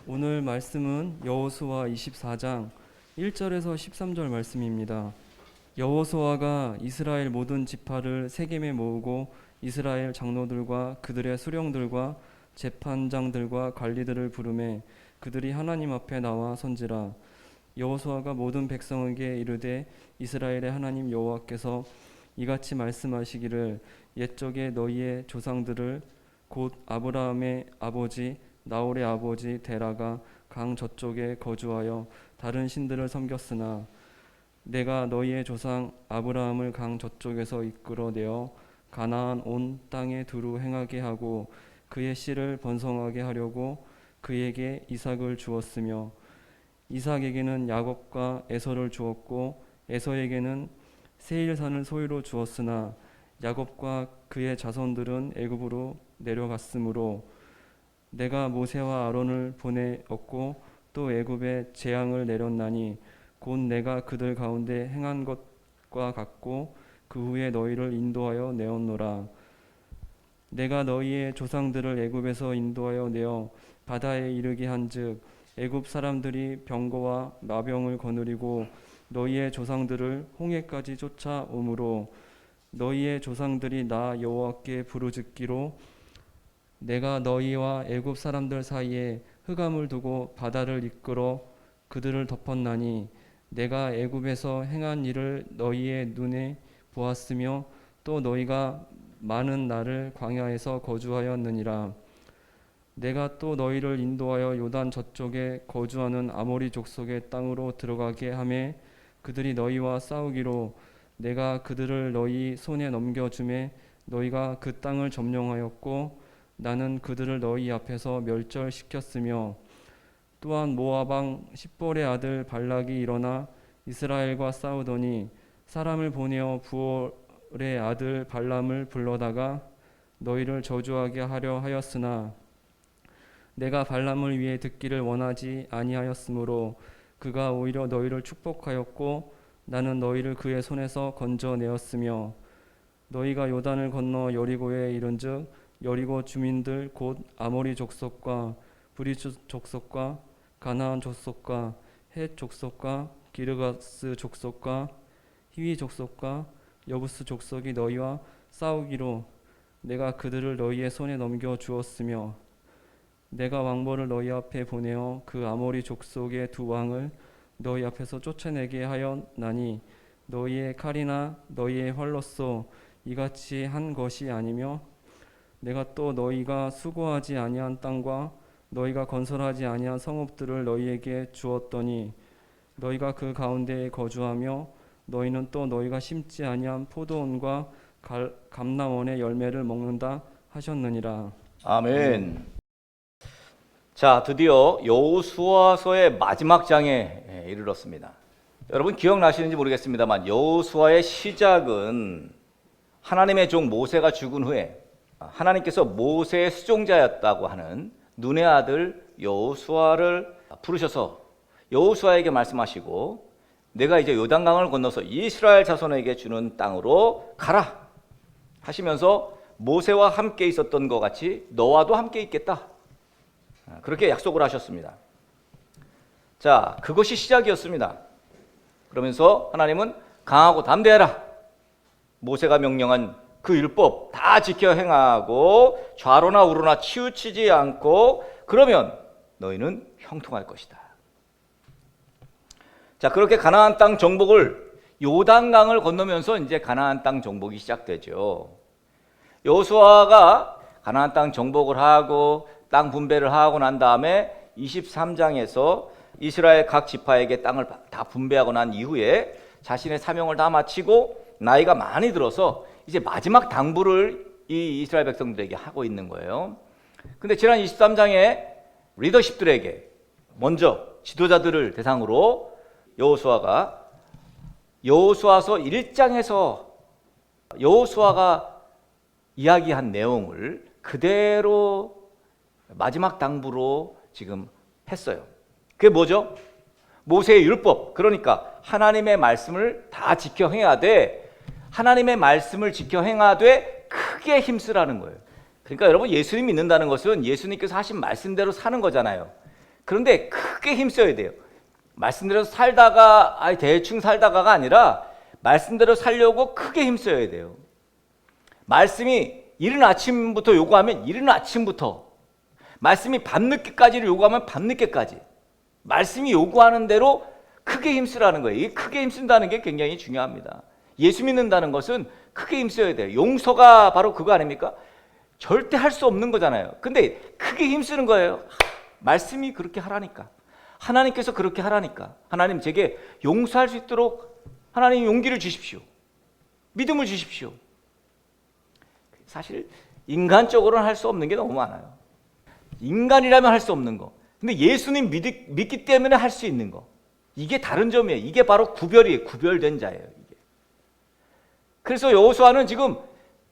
오늘 말씀은 여호수아 24장 1절에서 13절 말씀입니다. 여호수아가 이스라엘 모든 지파를 세겜에 모으고 이스라엘 장로들과 그들의 수령들과 재판장들과 관리들을 부르매 그들이 하나님 앞에 나와 선지라. 여호수아가 모든 백성에게 이르되 이스라엘의 하나님 여호와께서 이같이 말씀하시기를 옛적에 너희의 조상들을 곧 아브라함의 아버지 나홀의 아버지 데라가 강 저쪽에 거주하여 다른 신들을 섬겼으나 내가 너희의 조상 아브라함을 강 저쪽에서 이끌어내어 가나안 온 땅에 두루 행하게 하고 그의 씨를 번성하게 하려고 그에게 이삭을 주었으며 이삭에게는 야곱과 에서를 주었고 에서에게는 세일산을 소유로 주었으나 야곱과 그의 자손들은 애굽으로 내려갔으므로 내가 모세와 아론을 보내었고 또 애굽에 재앙을 내렸나니 곧 내가 그들 가운데 행한 것과 같고 그 후에 너희를 인도하여 내었노라. 내가 너희의 조상들을 애굽에서 인도하여 내어 바다에 이르게 한즉 애굽 사람들이 병거와 마병을 거느리고 너희의 조상들을 홍해까지 쫓아오므로 너희의 조상들이 나 여호와께 부르짖기로 내가 너희와 애굽 사람들 사이에 흑암을 두고 바다를 이끌어 그들을 덮었나니 내가 애굽에서 행한 일을 너희의 눈에 보았으며 또 너희가 많은 날을 광야에서 거주하였느니라. 내가 또 너희를 인도하여 요단 저쪽에 거주하는 아모리 족속의 땅으로 들어가게 하매 그들이 너희와 싸우기로 내가 그들을 너희 손에 넘겨주매 너희가 그 땅을 점령하였고 나는 그들을 너희 앞에서 멸절시켰으며 또한 모압 왕 십볼의 아들 발락이 일어나 이스라엘과 싸우더니 사람을 보내어 부올의 아들 발람을 불러다가 너희를 저주하게 하려 하였으나 내가 발람을 위해 듣기를 원하지 아니하였으므로 그가 오히려 너희를 축복하였고 나는 너희를 그의 손에서 건져내었으며 너희가 요단을 건너 여리고에 이른즉 여리고 주민들 곧 아모리 족속과 브리스 족속과 가나안 족속과 헷 족속과 기르가스 족속과 히위 족속과 여부스 족속이 너희와 싸우기로 내가 그들을 너희의 손에 넘겨 주었으며 내가 왕벌을 너희 앞에 보내어 그 아모리 족속의 두 왕을 너희 앞에서 쫓아내게 하였나니 너희의 칼이나 너희의 활로써 이같이 한 것이 아니며 내가 또 너희가 수고하지 아니한 땅과 너희가 건설하지 아니한 성읍들을 너희에게 주었더니 너희가 그 가운데에 거주하며 너희는 또 너희가 심지 아니한 포도원과 감람원의 열매를 먹는다 하셨느니라. 아멘. 자, 드디어 여호수아서의 마지막 장에 이르렀습니다. 여러분 기억나시는지 모르겠습니다만 여호수아의 시작은 하나님의 종 모세가 죽은 후에 하나님께서 모세의 수종자였다고 하는 눈의 아들 여호수아를 부르셔서 여호수아에게 말씀하시고 내가 이제 요단강을 건너서 이스라엘 자손에게 주는 땅으로 가라 하시면서 모세와 함께 있었던 것 같이 너와도 함께 있겠다, 그렇게 약속을 하셨습니다. 자, 그것이 시작이었습니다. 그러면서 하나님은 강하고 담대하라, 모세가 명령한 그 율법 다 지켜 행하고 좌로나 우로나 치우치지 않고 그러면 너희는 형통할 것이다. 자, 그렇게 가나안 땅 정복을 요단강을 건너면서 이제 가나안 땅 정복이 시작되죠. 여호수아가 가나안 땅 정복을 하고 땅 분배를 하고 난 다음에 23장에서 이스라엘 각 지파에게 땅을 다 분배하고 난 이후에 자신의 사명을 다 마치고 나이가 많이 들어서 이제 마지막 당부를 이 이스라엘 백성들에게 하고 있는 거예요. 근데 지난 23장에 리더십들에게 먼저 지도자들을 대상으로 여호수아가 여호수아서 1장에서 여호수아가 이야기한 내용을 그대로 마지막 당부로 지금 했어요. 그게 뭐죠? 모세의 율법, 그러니까 하나님의 말씀을 다 지켜 행해야 돼. 하나님의 말씀을 지켜 행하되 크게 힘쓰라는 거예요. 그러니까 여러분, 예수님 믿는다는 것은 예수님께서 하신 말씀대로 사는 거잖아요. 그런데 크게 힘써야 돼요. 말씀대로 살다가 대충 살다가가 아니라 말씀대로 살려고 크게 힘써야 돼요. 말씀이 이른 아침부터 요구하면 이른 아침부터, 말씀이 밤늦게까지를 요구하면 밤늦게까지, 말씀이 요구하는 대로 크게 힘쓰라는 거예요. 이 크게 힘쓴다는 게 굉장히 중요합니다. 예수 믿는다는 것은 크게 힘써야 돼요. 용서가 바로 그거 아닙니까? 절대 할 수 없는 거잖아요. 근데 크게 힘쓰는 거예요. 말씀이 그렇게 하라니까, 하나님께서 그렇게 하라니까, 하나님 제게 용서할 수 있도록 하나님 용기를 주십시오, 믿음을 주십시오. 사실 인간적으로는 할 수 없는 게 너무 많아요. 인간이라면 할 수 없는 거, 근데 예수님 믿기 때문에 할 수 있는 거, 이게 다른 점이에요. 이게 바로 구별이에요. 구별된 자예요, 이게. 그래서 여호수아는 지금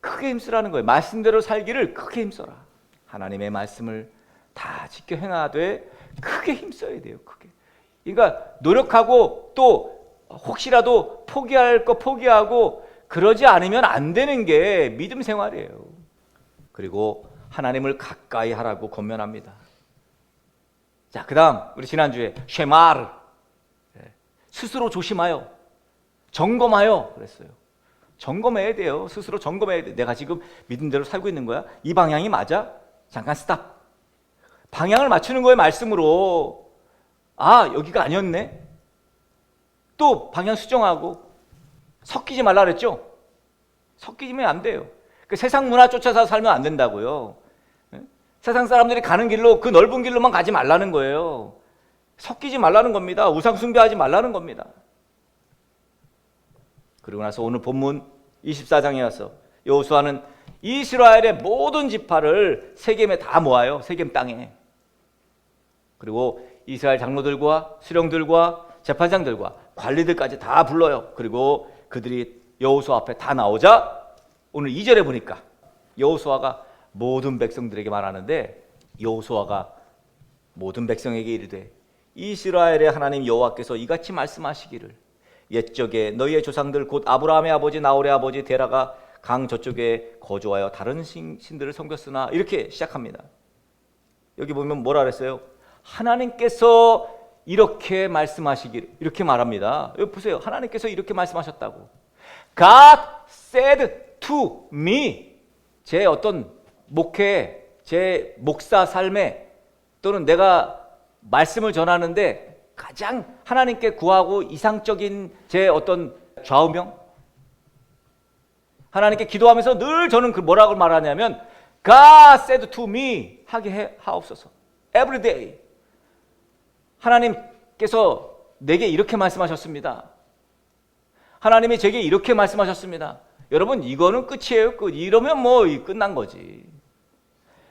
크게 힘쓰라는 거예요. 말씀대로 살기를 크게 힘써라. 하나님의 말씀을 다 지켜 행하되 크게 힘써야 돼요. 크게. 그러니까 노력하고 또 혹시라도 포기할 거 포기하고 그러지 않으면 안 되는 게 믿음 생활이에요. 그리고 하나님을 가까이 하라고 권면합니다. 자, 그 다음 우리 지난주에 쉐마르, 스스로 조심하여 점검하여 그랬어요. 점검해야 돼요. 스스로 점검해야 돼. 내가 지금 믿은 대로 살고 있는 거야? 이 방향이 맞아? 잠깐 스탑. 방향을 맞추는 거예요. 말씀으로. 아, 여기가 아니었네. 또 방향 수정하고. 섞이지 말라 그랬죠? 섞이면 안 돼요. 그 세상 문화 쫓아서 살면 안 된다고요. 세상 사람들이 가는 길로, 그 넓은 길로만 가지 말라는 거예요. 섞이지 말라는 겁니다. 우상 숭배하지 말라는 겁니다. 그리고 나서 오늘 본문 24장에 와서 여호수아는 이스라엘의 모든 지파를 세겜에 다 모아요. 세겜 땅에. 그리고 이스라엘 장로들과 수령들과 재판장들과 관리들까지 다 불러요. 그리고 그들이 여호수아 앞에 다 나오자 오늘 2절에 보니까 여호수아가 모든 백성들에게 말하는데, 여호수아가 모든 백성에게 이르되 이스라엘의 하나님 여호와께서 이같이 말씀하시기를, 옛적에 너희의 조상들 곧 아브라함의 아버지 나홀의 아버지 데라가 강 저쪽에 거주하여 다른 신들을 섬겼으나, 이렇게 시작합니다. 여기 보면 뭐라 그랬어요? 하나님께서 이렇게 말씀하시기를, 이렇게 말합니다. 여기 보세요. 하나님께서 이렇게 말씀하셨다고. God said to me. 제 어떤 목회, 제 목사 삶에, 또는 내가 말씀을 전하는데 가장 하나님께 구하고 이상적인 제 어떤 좌우명, 하나님께 기도하면서 늘 저는 그 뭐라고 말하냐면 God said to me 하게 하옵소서. Every day. 하나님께서 내게 이렇게 말씀하셨습니다. 하나님이 제게 이렇게 말씀하셨습니다. 여러분, 이거는 끝이에요. 끝. 이러면 뭐 끝난 거지.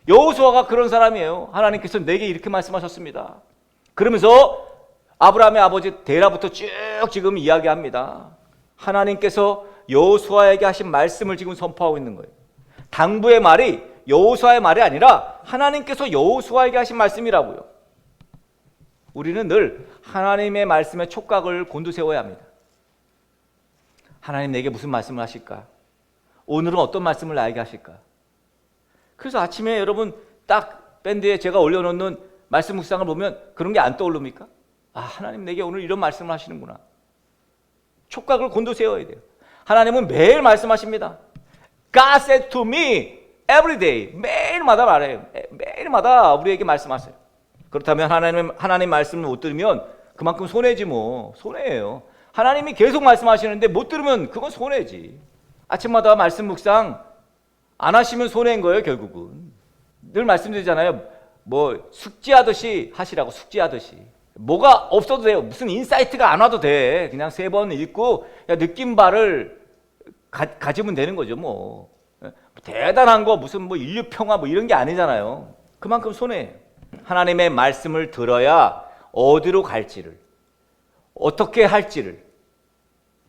여호수아가 그런 사람이에요. 하나님께서 내게 이렇게 말씀하셨습니다. 그러면서 아브라함의 아버지 데라부터 쭉 지금 이야기합니다. 하나님께서 여호수아에게 하신 말씀을 지금 선포하고 있는 거예요. 당부의 말이 여호수아의 말이 아니라 하나님께서 여호수아에게 하신 말씀이라고요. 우리는 늘 하나님의 말씀에 촉각을 곤두세워야 합니다. 하나님 내게 무슨 말씀을 하실까? 오늘은 어떤 말씀을 나에게 하실까? 그래서 아침에 여러분 딱 밴드에 제가 올려놓는 말씀 묵상을 보면 그런 게 안 떠오릅니까? 아, 하나님 내게 오늘 이런 말씀을 하시는구나. 촉각을 곤두세워야 돼요. 하나님은 매일 말씀하십니다. God said to me every day. 매일마다 말해요. 매일마다 우리에게 말씀하세요. 그렇다면 하나님 말씀을 못 들으면 그만큼 손해지 뭐. 손해예요. 하나님이 계속 말씀하시는데 못 들으면 그건 손해지. 아침마다 말씀 묵상 안 하시면 손해인 거예요, 결국은. 늘 말씀드리잖아요. 뭐 숙지하듯이 하시라고, 숙지하듯이. 뭐가 없어도 돼요. 무슨 인사이트가 안 와도 돼. 그냥 3번 읽고 느낀 바를 가지면 되는 거죠, 뭐. 대단한 거 무슨 뭐 인류평화 뭐 이런 게 아니잖아요. 그만큼 손해예요. 하나님의 말씀을 들어야 어디로 갈지를, 어떻게 할지를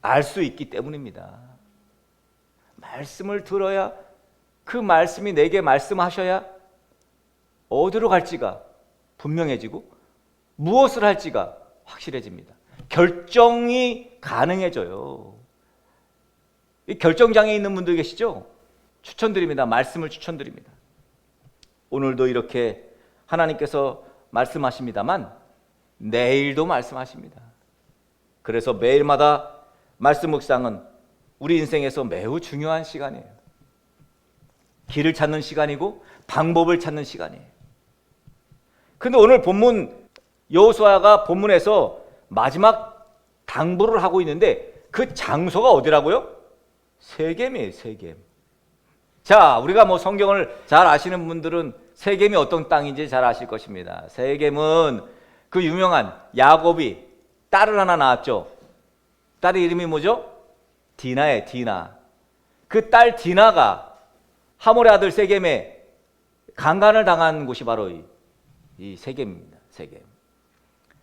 알 수 있기 때문입니다. 말씀을 들어야, 그 말씀이 내게 말씀하셔야 어디로 갈지가 분명해지고 무엇을 할지가 확실해집니다. 결정이 가능해져요. 이 결정장애 있는 분들 계시죠? 추천드립니다. 말씀을 추천드립니다. 오늘도 이렇게 하나님께서 말씀하십니다만 내일도 말씀하십니다. 그래서 매일마다 말씀 묵상은 우리 인생에서 매우 중요한 시간이에요. 길을 찾는 시간이고 방법을 찾는 시간이에요. 근데 오늘 본문 여호수아가 본문에서 마지막 당부를 하고 있는데 그 장소가 어디라고요? 세겜이에요. 세겜. 자, 우리가 뭐 성경을 잘 아시는 분들은 세겜이 어떤 땅인지 잘 아실 것입니다. 세겜은 그 유명한 야곱이 딸을 하나 낳았죠. 딸의 이름이 뭐죠? 디나예요. 디나. 그 딸 디나가 하몰의 아들 세겜에 강간을 당한 곳이 바로 이 세겜입니다. 세겜.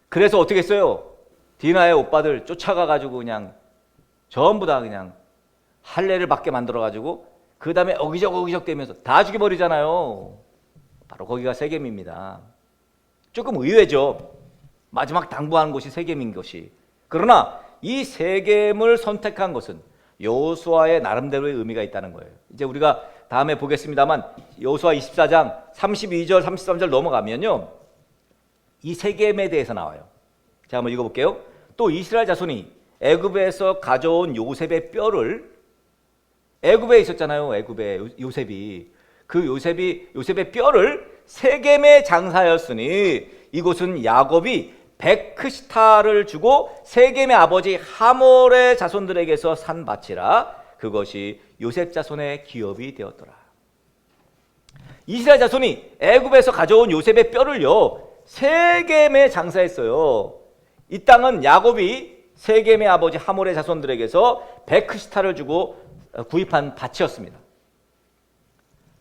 그래서 어떻게 했어요? 디나의 오빠들 쫓아가가지고 그냥 전부 다 그냥 할례를 받게 만들어가지고 그 다음에 어기적 대면서 다 죽여버리잖아요. 바로 거기가 세겜입니다. 조금 의외죠. 마지막 당부하는 곳이 세겜인 것이. 그러나 이 세겜을 선택한 것은 여호수아의 나름대로의 의미가 있다는 거예요. 이제 우리가 다음에 보겠습니다만 여호수아 24장 32절 33절 넘어가면요, 이 세겜에 대해서 나와요. 자, 한번 읽어볼게요. 또 이스라엘 자손이 애굽에서 가져온 요셉의 뼈를, 애굽에 있었잖아요. 애굽에 요셉이, 그 요셉의 뼈를 세겜에 장사하였으니 이곳은 야곱이 베크시타를 주고 세겜의 아버지 하몰의 자손들에게서 산 밭이라 그것이 요셉 자손의 기업이 되었더라. 이스라엘 자손이 애굽에서 가져온 요셉의 뼈를요 세겜에 장사했어요. 이 땅은 야곱이 세겜의 아버지 하몰의 자손들에게서 베크시타를 주고 구입한 밭이었습니다.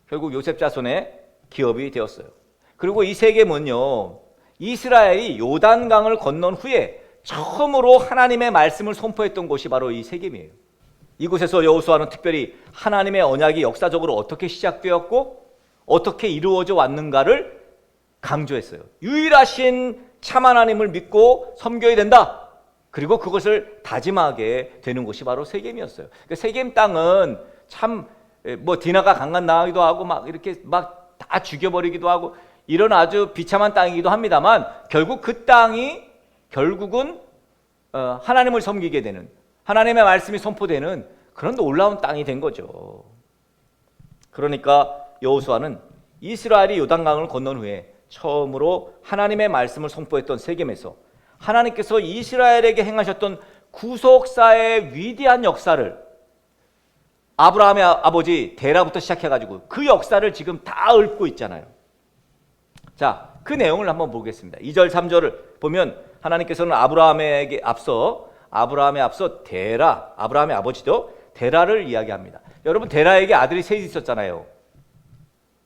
결국 요셉 자손의 기업이 되었어요. 그리고 이 세겜은요, 이스라엘이 요단강을 건넌 후에 처음으로 하나님의 말씀을 선포했던 곳이 바로 이 세겜이에요. 이곳에서 여호수아는 특별히 하나님의 언약이 역사적으로 어떻게 시작되었고 어떻게 이루어져 왔는가를 강조했어요. 유일하신 참 하나님을 믿고 섬겨야 된다. 그리고 그것을 다짐하게 되는 곳이 바로 세겜이었어요. 그러니까 세겜 땅은 참 뭐 디나가 강간 당하기도 하고 막 이렇게 막 다 죽여버리기도 하고 이런 아주 비참한 땅이기도 합니다만 결국 그 땅이 결국은 하나님을 섬기게 되는, 하나님의 말씀이 선포되는 그런 놀라운 땅이 된 거죠. 그러니까 여호수아는 이스라엘이 요단강을 건넌 후에 처음으로 하나님의 말씀을 선포했던 세겜에서 하나님께서 이스라엘에게 행하셨던 구속사의 위대한 역사를, 아브라함의 아버지 데라부터 시작해가지고 그 역사를 지금 다 읊고 있잖아요. 자, 그 내용을 한번 보겠습니다. 2절 3절을 보면 하나님께서는 아브라함의 앞서 데라, 아브라함의 아버지도 데라를 이야기합니다. 여러분, 데라에게 아들이 셋이 있었잖아요.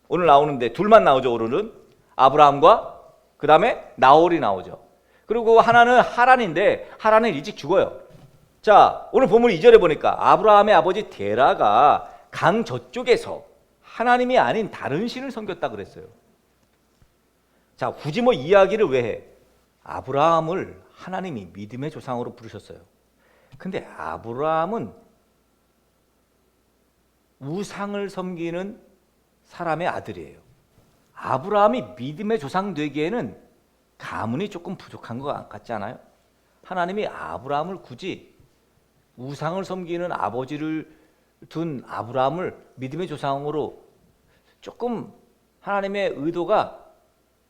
오늘 나오는데 둘만 나오죠. 오늘은 아브라함과 그 다음에 나홀이 나오죠. 그리고 하나는 하란인데 하란은 일찍 죽어요. 자, 오늘 본문 2절에 보니까 아브라함의 아버지 데라가 강 저쪽에서 하나님이 아닌 다른 신을 섬겼다 그랬어요. 자, 굳이 뭐 이야기를 왜 해? 아브라함을 하나님이 믿음의 조상으로 부르셨어요. 근데 아브라함은 우상을 섬기는 사람의 아들이에요. 아브라함이 믿음의 조상 되기에는 가문이 조금 부족한 것 같지 않아요? 하나님이 아브라함을 굳이 우상을 섬기는 아버지를 둔 아브라함을 믿음의 조상으로, 조금 하나님의 의도가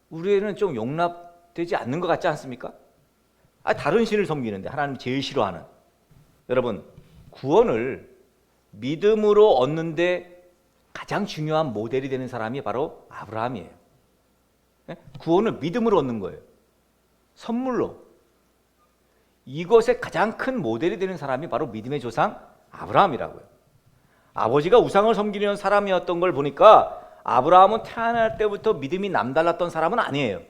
우리에는 좀 용납되지 않는 것 같지 않습니까? 다른 신을 섬기는데 하나님 제일 싫어하는. 여러분, 구원을 믿음으로 얻는데 가장 중요한 모델이 되는 사람이 바로 아브라함이에요. 구원을 믿음으로 얻는 거예요. 선물로. 이것의 가장 큰 모델이 되는 사람이 바로 믿음의 조상 아브라함이라고요. 아버지가 우상을 섬기는 사람이었던 걸 보니까 아브라함은 태어날 때부터 믿음이 남달랐던 사람은 아니에요.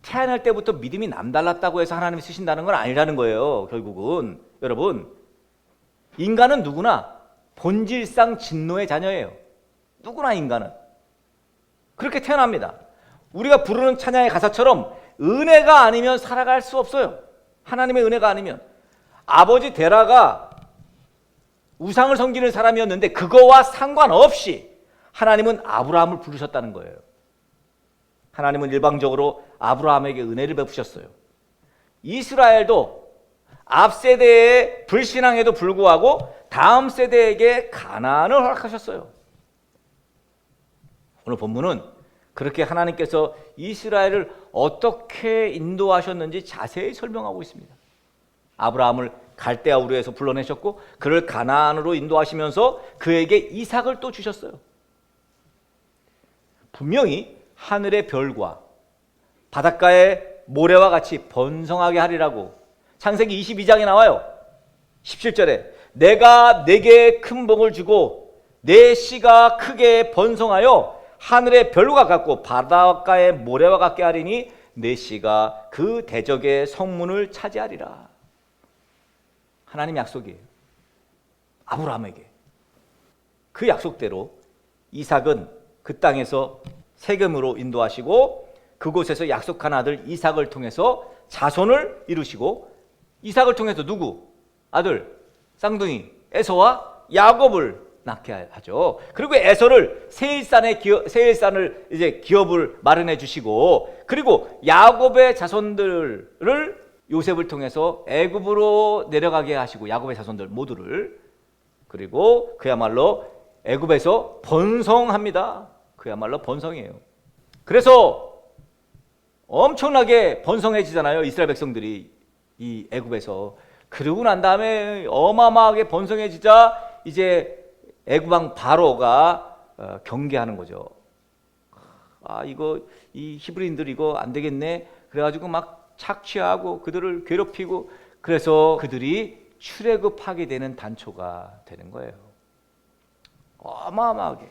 태어날 때부터 믿음이 남달랐다고 해서 하나님이 쓰신다는 건 아니라는 거예요. 결국은 여러분, 인간은 누구나 본질상 진노의 자녀예요. 누구나 인간은 그렇게 태어납니다. 우리가 부르는 찬양의 가사처럼 은혜가 아니면 살아갈 수 없어요. 하나님의 은혜가 아니면. 아버지 데라가 우상을 섬기는 사람이었는데 그거와 상관없이 하나님은 아브라함을 부르셨다는 거예요. 하나님은 일방적으로 아브라함에게 은혜를 베푸셨어요. 이스라엘도 앞 세대의 불신앙에도 불구하고 다음 세대에게 가나안을 허락하셨어요. 오늘 본문은 그렇게 하나님께서 이스라엘을 어떻게 인도하셨는지 자세히 설명하고 있습니다. 아브라함을 갈대아 우르에서 불러내셨고 그를 가나안으로 인도하시면서 그에게 이삭을 또 주셨어요. 분명히 하늘의 별과 바닷가의 모래와 같이 번성하게 하리라고 창세기 22장에 나와요. 17절에 내가 내게 큰 복을 주고 내 씨가 크게 번성하여 하늘의 별과 같고 바닷가의 모래와 같게 하리니 내 씨가 그 대적의 성문을 차지하리라. 하나님 약속이에요. 아브라함에게. 그 약속대로 이삭은 그 땅에서 세겜으로 인도하시고 그곳에서 약속한 아들 이삭을 통해서 자손을 이루시고 이삭을 통해서 누구? 아들 쌍둥이 에서와 야곱을 낳게 하죠. 그리고 에서를 세일산을 이제 기업을 마련해 주시고 그리고 야곱의 자손들을 요셉을 통해서 애굽으로 내려가게 하시고 야곱의 자손들 모두를 그리고 그야말로 애굽에서 번성합니다. 그야말로 번성이에요. 그래서 엄청나게 번성해지잖아요. 이스라엘 백성들이 이 애굽에서. 그러고 난 다음에 어마어마하게 번성해지자 이제 애굽 왕 바로가 경계하는 거죠. 아 이거 이 히브리인들 이거 안 되겠네. 그래가지고 막 착취하고 그들을 괴롭히고 그래서 그들이 출애굽하게 되는 단초가 되는 거예요. 어마어마하게.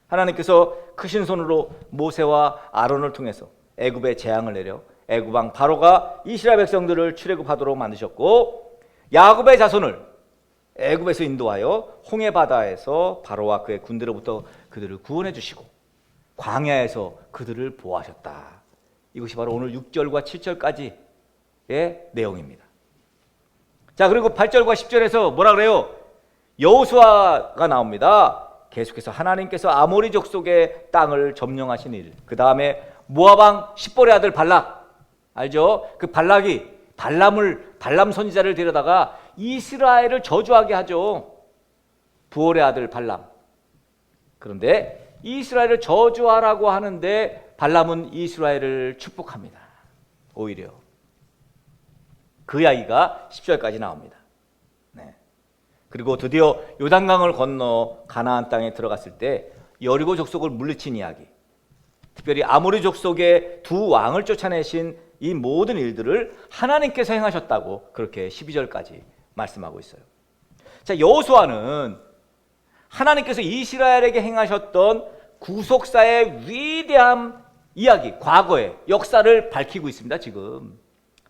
하나님께서 크신 손으로 모세와 아론을 통해서 애굽에 재앙을 내려 애굽 왕 바로가 이스라엘 백성들을 출애굽하도록 만드셨고 야곱의 자손을 애굽에서 인도하여 홍해 바다에서 바로와 그의 군대로부터 그들을 구원해 주시고 광야에서 그들을 보호하셨다. 이것이 바로 오늘 6절과 7절까지의 내용입니다. 자, 그리고 8절과 10절에서 뭐라 그래요? 여호수아가 나옵니다. 계속해서 하나님께서 아모리 족속의 땅을 점령하신 일. 그 다음에 모압 왕 십볼의 아들 발락 알죠? 그 발락이 발람 선지자를 데려다가 이스라엘을 저주하게 하죠. 부올의 아들 발람. 그런데 이스라엘을 저주하라고 하는데 발람은 이스라엘을 축복합니다. 오히려 그 이야기가 10절까지 나옵니다. 네. 그리고 드디어 요단강을 건너 가나안 땅에 들어갔을 때 여리고 족속을 물리친 이야기, 특별히 아모리 족속의 두 왕을 쫓아내신 이 모든 일들을 하나님께서 행하셨다고 그렇게 12절까지 말씀하고 있어요. 자, 여호수아는 하나님께서 이스라엘에게 행하셨던 구속사의 위대한 이야기, 과거의 역사를 밝히고 있습니다. 지금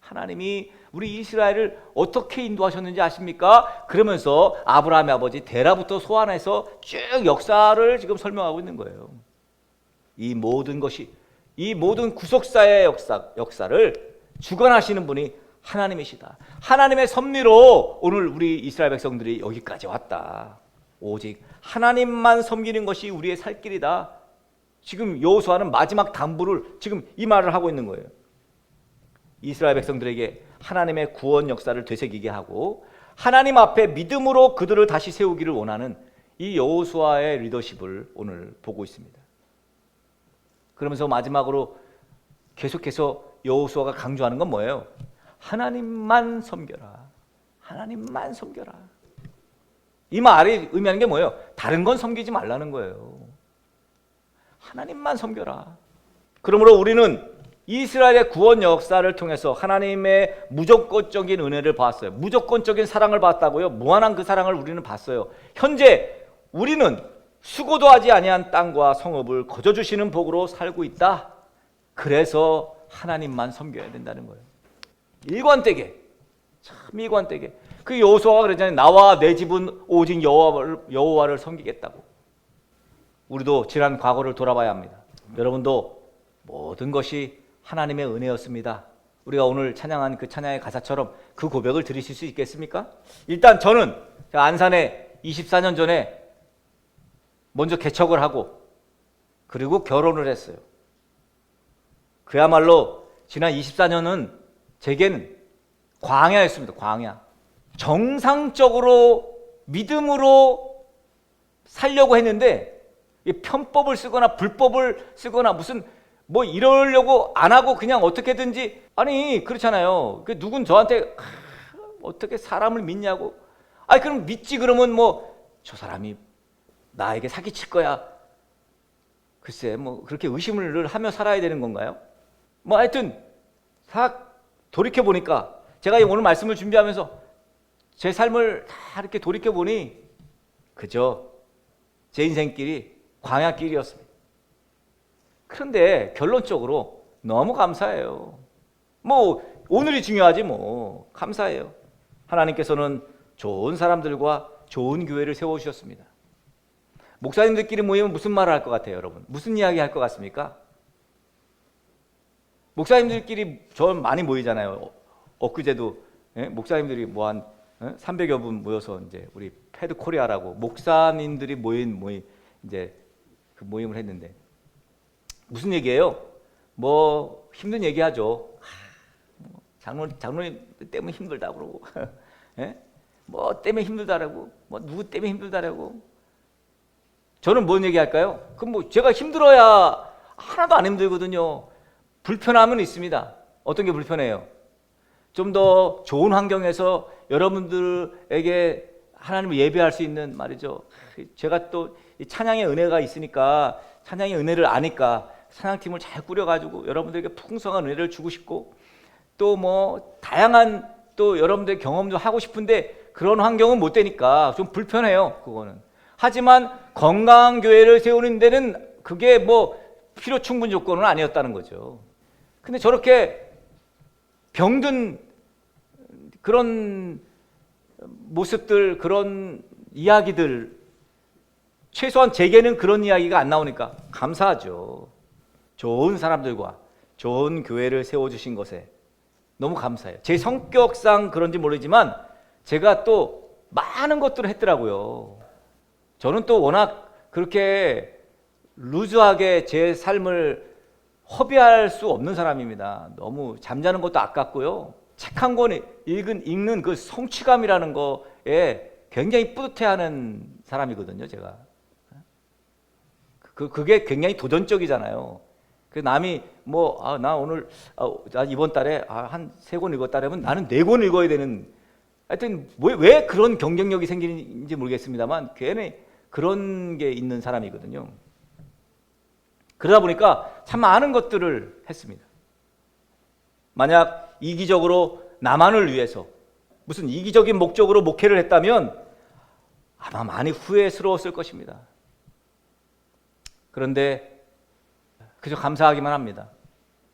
하나님이 우리 이스라엘을 어떻게 인도하셨는지 아십니까? 그러면서 아브라함의 아버지 데라부터 소환해서 쭉 역사를 지금 설명하고 있는 거예요. 이 모든 것이, 이 모든 구속사의 역사를 주관하시는 분이 하나님이시다. 하나님의 섭리로 오늘 우리 이스라엘 백성들이 여기까지 왔다. 오직 하나님만 섬기는 것이 우리의 살 길이다. 지금 여호수아는 마지막 당부를 지금 이 말을 하고 있는 거예요. 이스라엘 백성들에게 하나님의 구원 역사를 되새기게 하고 하나님 앞에 믿음으로 그들을 다시 세우기를 원하는 이 여호수아의 리더십을 오늘 보고 있습니다. 그러면서 마지막으로 계속해서 여호수아가 강조하는 건 뭐예요? 하나님만 섬겨라. 하나님만 섬겨라. 이 말이 의미하는 게 뭐예요? 다른 건 섬기지 말라는 거예요. 하나님만 섬겨라. 그러므로 우리는 이스라엘의 구원 역사를 통해서 하나님의 무조건적인 은혜를 봤어요. 무조건적인 사랑을 봤다고요. 무한한 그 사랑을 우리는 봤어요. 현재 우리는 수고도 하지 아니한 땅과 성읍을 거저주시는 복으로 살고 있다. 그래서 하나님만 섬겨야 된다는 거예요. 일관되게, 참 일관되게. 그 여호수아가 그랬잖아요. 나와 내 집은 오직 여호와를 섬기겠다고. 우리도 지난 과거를 돌아봐야 합니다. 여러분도 모든 것이 하나님의 은혜였습니다. 우리가 오늘 찬양한 그 찬양의 가사처럼 그 고백을 들으실 수 있겠습니까? 일단 저는 안산에 24년 전에 먼저 개척을 하고 그리고 결혼을 했어요. 그야말로 지난 24년은 제게는 광야였습니다. 광야. 정상적으로 믿음으로 살려고 했는데 편법을 쓰거나 불법을 쓰거나 무슨 뭐 이러려고 안 하고 그냥 어떻게든지, 아니 그렇잖아요. 그 누군 저한테 어떻게 사람을 믿냐고. 아니 그럼 믿지. 그러면 뭐 저 사람이 나에게 사기칠 거야. 글쎄 뭐 그렇게 의심을 하며 살아야 되는 건가요? 뭐 하여튼 다 돌이켜 보니까, 제가 오늘 말씀을 준비하면서 제 삶을 다 이렇게 돌이켜 보니 그저 제 인생길이 광야길이었습니다. 그런데 결론적으로 너무 감사해요. 뭐 오늘이 중요하지 뭐. 감사해요. 하나님께서는 좋은 사람들과 좋은 교회를 세워주셨습니다. 목사님들끼리 모이면 무슨 말을 할 것 같아요, 여러분? 무슨 이야기 할 것 같습니까? 목사님들끼리 저 많이 모이잖아요. 엊그제도 목사님들이 뭐 한 300여 분 모여서 이제 우리 패드 코리아라고 목사님들이 모인 이제 그 모임을 했는데 무슨 얘기예요? 뭐 힘든 얘기하죠. 장로님 때문에 힘들다 그러고, 뭐 때문에 힘들다라고, 뭐 누구 때문에 힘들다라고. 저는 뭔 얘기할까요? 그럼 뭐 제가 힘들어야 하나도 안 힘들거든요. 불편함은 있습니다. 어떤 게 불편해요? 좀 더 좋은 환경에서 여러분들에게 하나님을 예배할 수 있는 말이죠. 제가 또 찬양의 은혜가 있으니까, 찬양의 은혜를 아니까 찬양팀을 잘 꾸려가지고 여러분들에게 풍성한 은혜를 주고 싶고, 또 뭐 다양한 또 여러분들의 경험도 하고 싶은데 그런 환경은 못 되니까 좀 불편해요. 그거는. 하지만 건강한 교회를 세우는 데는 그게 뭐 필요 충분 조건은 아니었다는 거죠. 근데 저렇게 병든 그런 모습들, 그런 이야기들, 최소한 제게는 그런 이야기가 안 나오니까 감사하죠. 좋은 사람들과 좋은 교회를 세워주신 것에 너무 감사해요. 제 성격상 그런지 모르지만 제가 또 많은 것들을 했더라고요. 저는 또 워낙 그렇게 루즈하게 제 삶을 허비할 수 없는 사람입니다. 너무 잠자는 것도 아깝고요. 책 한 권 읽는 그 성취감이라는 거에 굉장히 뿌듯해하는 사람이거든요, 제가. 그게 굉장히 도전적이잖아요. 그 남이 뭐, 나 오늘, 나 이번 달에 한 3권 읽었다라면 나는 4권 읽어야 되는, 하여튼 왜 그런 경쟁력이 생기는지 모르겠습니다만 괜히 그런 게 있는 사람이거든요. 그러다 보니까 참 많은 것들을 했습니다. 만약 이기적으로 나만을 위해서 무슨 이기적인 목적으로 목회를 했다면 아마 많이 후회스러웠을 것입니다. 그런데 그저 감사하기만 합니다.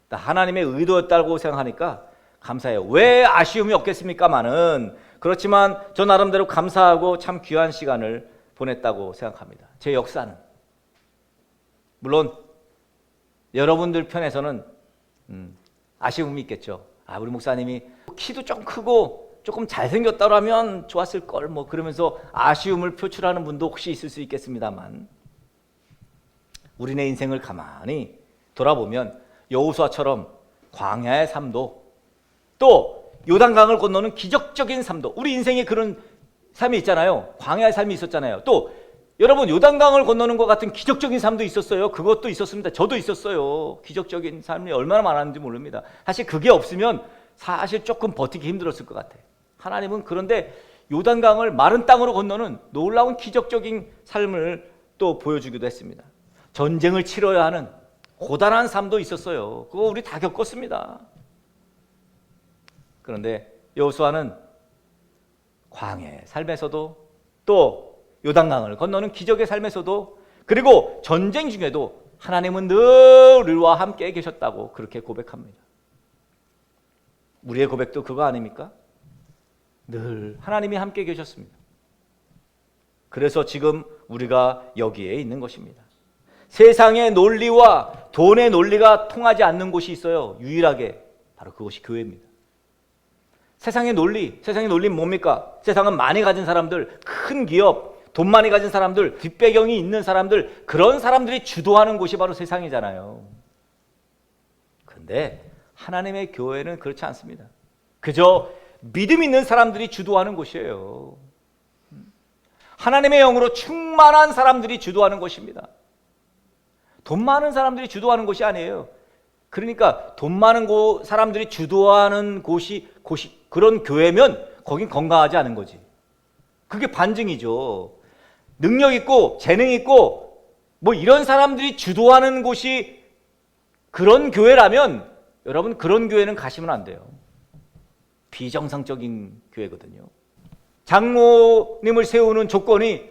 하나님의 의도였다고 생각하니까 감사해요. 왜 아쉬움이 없겠습니까마는, 그렇지만 저 나름대로 감사하고 참 귀한 시간을 보냈다고 생각합니다. 제 역사는. 물론 여러분들 편에서는 아쉬움이 있겠죠. 우리 목사님이 키도 좀 크고 조금 잘생겼다라면 좋았을 걸, 뭐 그러면서 아쉬움을 표출하는 분도 혹시 있을 수 있겠습니다만, 우리네 인생을 가만히 돌아보면 여호수아처럼 광야의 삶도, 또 요단강을 건너는 기적적인 삶도, 우리 인생에 그런 삶이 있잖아요. 광야의 삶이 있었잖아요. 또 여러분, 요단강을 건너는 것 같은 기적적인 삶도 있었어요. 그것도 있었습니다. 저도 있었어요. 기적적인 삶이 얼마나 많았는지 모릅니다. 사실 그게 없으면 사실 조금 버티기 힘들었을 것 같아요. 하나님은 그런데 요단강을 마른 땅으로 건너는 놀라운 기적적인 삶을 또 보여주기도 했습니다. 전쟁을 치러야 하는 고단한 삶도 있었어요. 그거 우리 다 겪었습니다. 그런데 여호수아는 광야의 삶에서도, 또 요단강을 건너는 기적의 삶에서도, 그리고 전쟁 중에도 하나님은 늘 우리와 함께 계셨다고 그렇게 고백합니다. 우리의 고백도 그거 아닙니까? 늘 하나님이 함께 계셨습니다. 그래서 지금 우리가 여기에 있는 것입니다. 세상의 논리와 돈의 논리가 통하지 않는 곳이 있어요. 유일하게 바로 그것이 교회입니다. 세상의 논리는 뭡니까? 세상은 많이 가진 사람들, 큰 기업, 돈 많이 가진 사람들, 뒷배경이 있는 사람들, 그런 사람들이 주도하는 곳이 바로 세상이잖아요. 그런데 하나님의 교회는 그렇지 않습니다. 그저 믿음 있는 사람들이 주도하는 곳이에요. 하나님의 영으로 충만한 사람들이 주도하는 곳입니다. 돈 많은 사람들이 주도하는 곳이 아니에요. 그러니까 돈 많은 사람들이 주도하는 곳이 그런 교회면 거긴 건강하지 않은 거지. 그게 반증이죠. 능력 있고 재능 있고 뭐 이런 사람들이 주도하는 곳이 그런 교회라면 여러분 그런 교회는 가시면 안 돼요. 비정상적인 교회거든요. 장로님을 세우는 조건이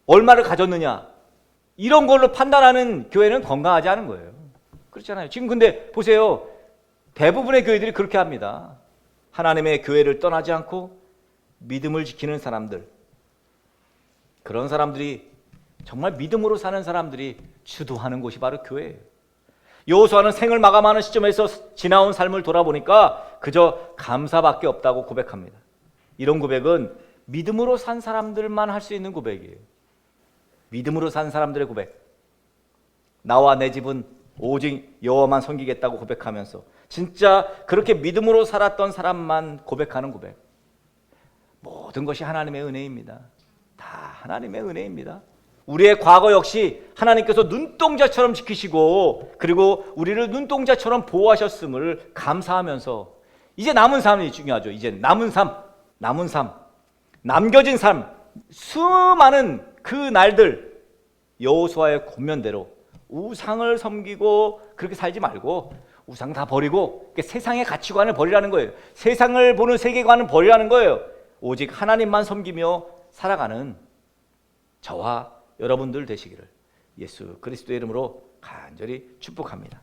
얼마를 가졌느냐 이런 걸로 판단하는 교회는 건강하지 않은 거예요. 그렇잖아요. 지금 근데 보세요. 대부분의 교회들이 그렇게 합니다. 하나님의 교회를 떠나지 않고 믿음을 지키는 사람들, 그런 사람들이 정말 믿음으로 사는 사람들이 주도하는 곳이 바로 교회예요. 여호수아는 생을 마감하는 시점에서 지나온 삶을 돌아보니까 그저 감사밖에 없다고 고백합니다. 이런 고백은 믿음으로 산 사람들만 할 수 있는 고백이에요. 믿음으로 산 사람들의 고백. 나와 내 집은 오직 여호와만 섬기겠다고 고백하면서 진짜 그렇게 믿음으로 살았던 사람만 고백하는 고백. 모든 것이 하나님의 은혜입니다. 다 하나님의 은혜입니다. 우리의 과거 역시 하나님께서 눈동자처럼 지키시고 그리고 우리를 눈동자처럼 보호하셨음을 감사하면서 이제 남은 삶이 중요하죠. 이제 남은 삶, 남겨진 삶, 수많은 그 날들 여호수아의 권면대로 우상을 섬기고 그렇게 살지 말고 우상 다 버리고 세상의 가치관을 버리라는 거예요. 세상을 보는 세계관을 버리라는 거예요. 오직 하나님만 섬기며 살아가는 저와 여러분들 되시기를 예수 그리스도의 이름으로 간절히 축복합니다.